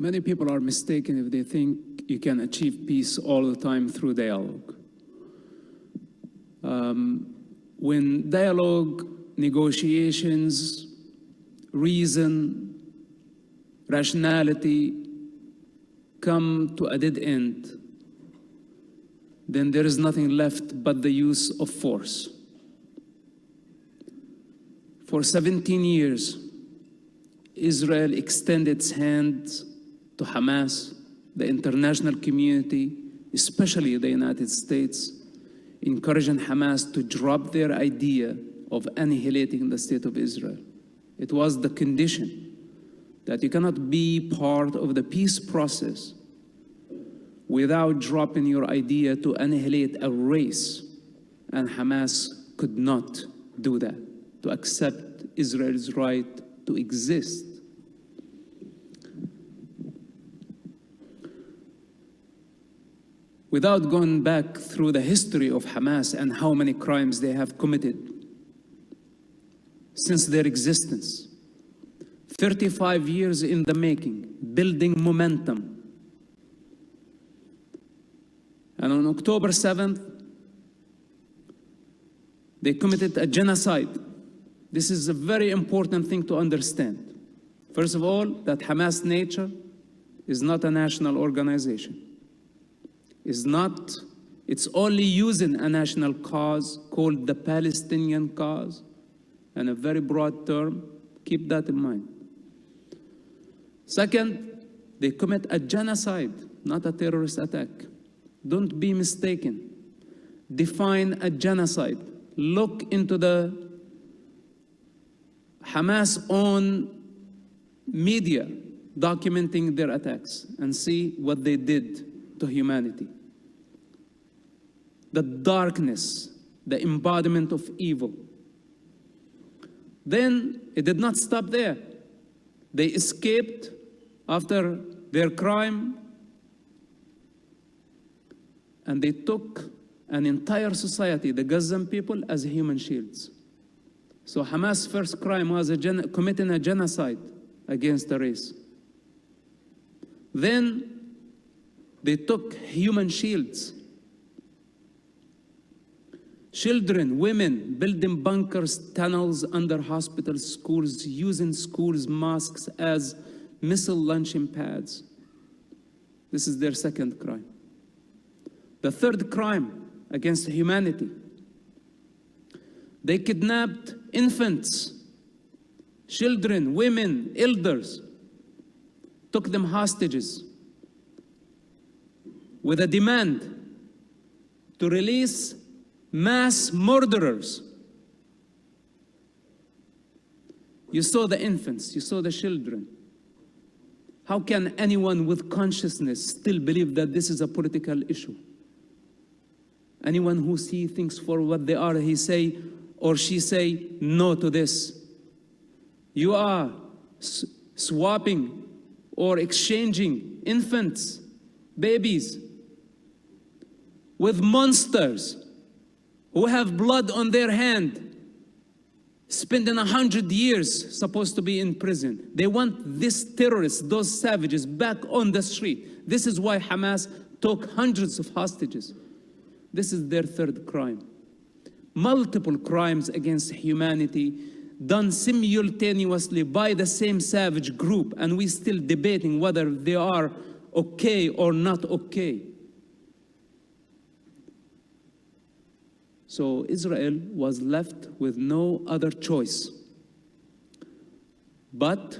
Many people are mistaken if they think you can achieve peace all the time through dialogue. When dialogue, negotiations, reason, rationality come to a dead end, then there is nothing left but the use of force. For 17 years, Israel extended its hand to Hamas, the international community, especially the United States, encouraging Hamas to drop their idea of annihilating the state of Israel. It was the condition that you cannot be part of the peace process without dropping your idea to annihilate a race. And Hamas could not do that, to accept Israel's right to exist. Without going back through the history of Hamas and how many crimes they have committed since their existence, 35 years in the making, building momentum. And on October 7th, they committed a genocide. This is a very important thing to understand. First of all, that Hamas nature is not a national organization. It's only using a national cause called the Palestinian cause, and a very broad term. Keep that in mind. Second, they commit a genocide, not a terrorist attack. Don't be mistaken. Define a genocide. Look into the Hamas own media documenting their attacks and see what they did to humanity. The darkness, the embodiment of evil. Then it did not stop there. They escaped after their crime, and they took an entire society, the Gazan people, as human shields. So Hamas' first crime was committing a genocide against a race. Then they took human shields. Children, women, building bunkers, tunnels under hospitals, schools, using schools' mosques as missile launching pads. This is their second crime. The third crime against humanity. They kidnapped infants, children, women, elders, took them hostages with a demand to release mass murderers. You saw the infants, you saw the children. How can anyone with consciousness still believe that this is a political issue? Anyone who sees things for what they are, he say or she say no to this. You are swapping or exchanging infants, babies, with monsters who have blood on their hand, spending 100 years supposed to be in prison. They want these terrorists, those savages, back on the street. This is why Hamas took hundreds of hostages. This is their third crime. Multiple crimes against humanity done simultaneously by the same savage group, and we're still debating whether they are okay or not okay. So Israel was left with no other choice but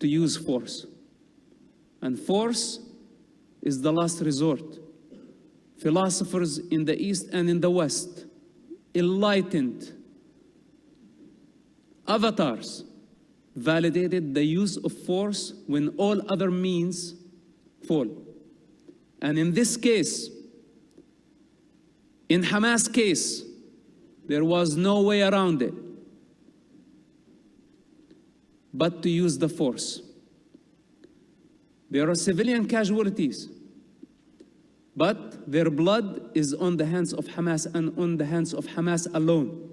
to use force. And force is the last resort. Philosophers in the East and in the West, enlightened avatars, validated the use of force when all other means fall. And in this case, in Hamas' case, there was no way around it but to use the force. There are civilian casualties, but their blood is on the hands of Hamas and on the hands of Hamas alone.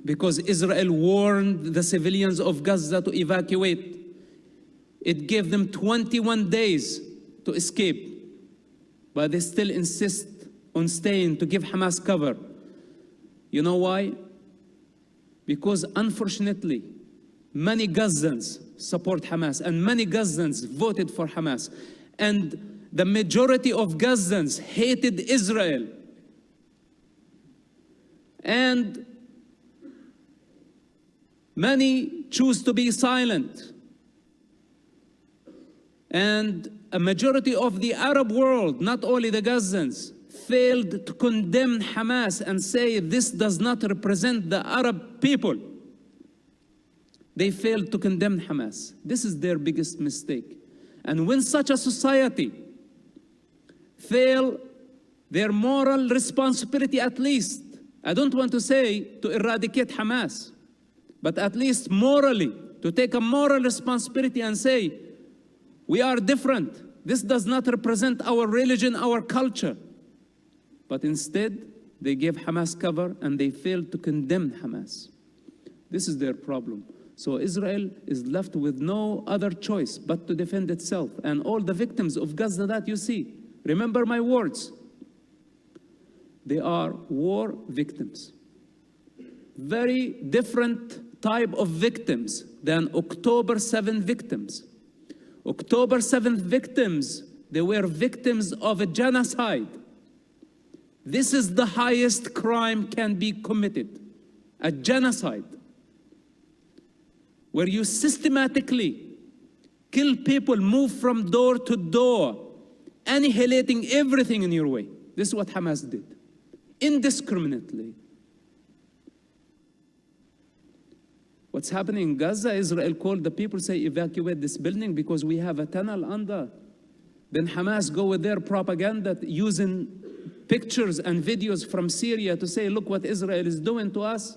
Because Israel warned the civilians of Gaza to evacuate. It gave them 21 days to escape, but they still insist on staying to give Hamas cover. You know why? Because unfortunately, many Gazans support Hamas, and many Gazans voted for Hamas. And the majority of Gazans hated Israel. And many choose to be silent. And a majority of the Arab world, not only the Gazans, failed to condemn Hamas and say this does not represent the Arab people. They failed to condemn Hamas. This is their biggest mistake. And when such a society fail their moral responsibility, at least, I don't want to say to eradicate Hamas, but at least morally, to take a moral responsibility and say, we are different. This does not represent our religion, our culture. But instead, they gave Hamas cover and they failed to condemn Hamas. This is their problem. So Israel is left with no other choice but to defend itself. And all the victims of Gaza that you see, remember my words, they are war victims. Very different type of victims than October 7 victims. October 7 victims, they were victims of a genocide. This is the highest crime can be committed, a genocide, where you systematically kill people, move from door to door, annihilating everything in your way. This is what Hamas did, indiscriminately. What's happening in Gaza, Israel called the people, say, evacuate this building because we have a tunnel under. Then Hamas go with their propaganda using pictures and videos from Syria to say, look what Israel is doing to us,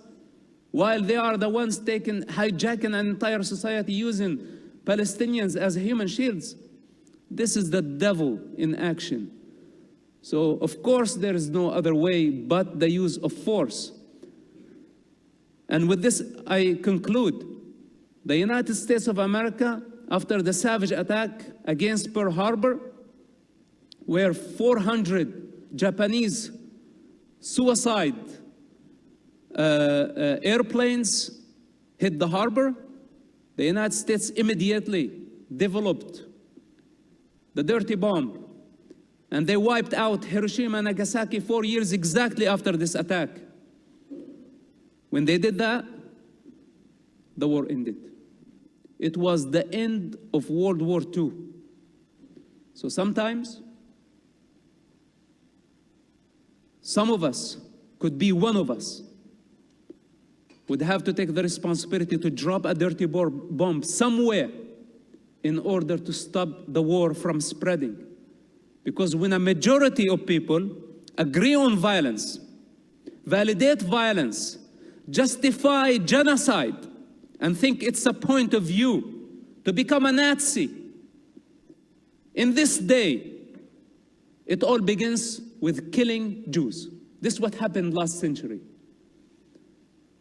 while they are the ones hijacking an entire society using Palestinians as human shields. This is the devil in action. So, of course, there is no other way but the use of force. And with this, I conclude. The United States of America, after the savage attack against Pearl Harbor, where 400 Japanese suicide airplanes hit the harbor, the United States immediately developed the dirty bomb. And they wiped out Hiroshima and Nagasaki 4 years exactly after this attack. When they did that, the war ended. It was the end of World War II. So sometimes, some of us, could be one of us, would have to take the responsibility to drop a dirty bomb somewhere in order to stop the war from spreading. Because when a majority of people agree on violence, validate violence, justify genocide, and think it's a point of view to become a Nazi, in this day, it all begins with killing Jews. This is what happened last century.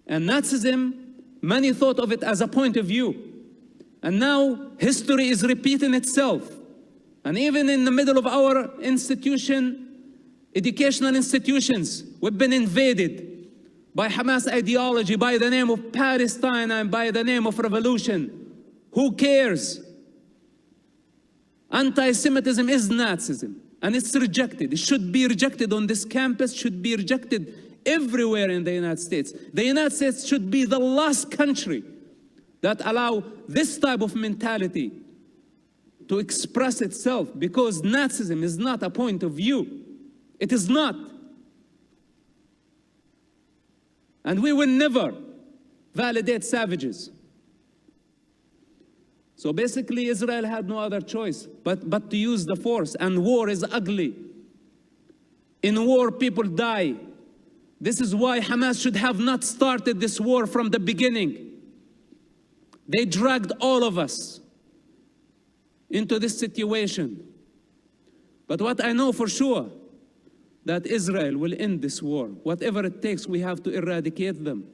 And Nazism, many thought of it as a point of view. And now history is repeating itself. And even in the middle of our educational institutions, we've been invaded by Hamas ideology, by the name of Palestine and by the name of revolution. Who cares? Anti-Semitism is Nazism, and it's rejected. It should be rejected on this campus, should be rejected everywhere in the United States. The United States should be the last country that allow this type of mentality to express itself, because Nazism is not a point of view. It is not. And we will never validate savages. So basically, Israel had no other choice but to use the force, and war is ugly. In war, people die. This is why Hamas should have not started this war from the beginning. They dragged all of us into this situation. But what I know for sure, that Israel will end this war. Whatever it takes, we have to eradicate them.